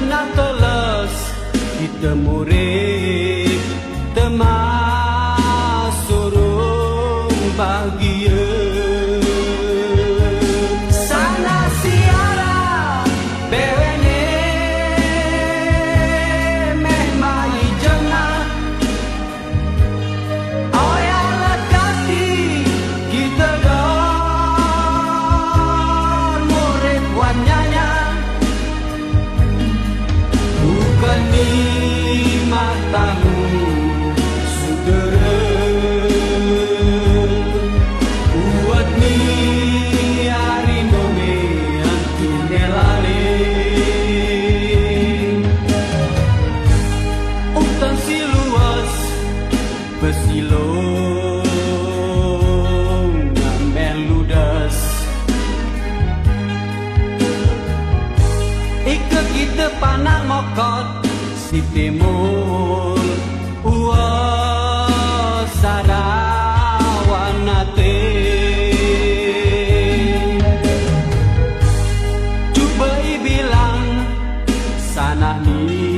Senang teles kita murid temas surung bahagia. Sana siara bewene meh mai jengah oya lekati kita don murid wanyanya bukan di matamu saudara buat ni hari nome anti nelale utan si luas besilong ngambil ludas ika kita panak mokot si timur sarawanate coba bilang sana ni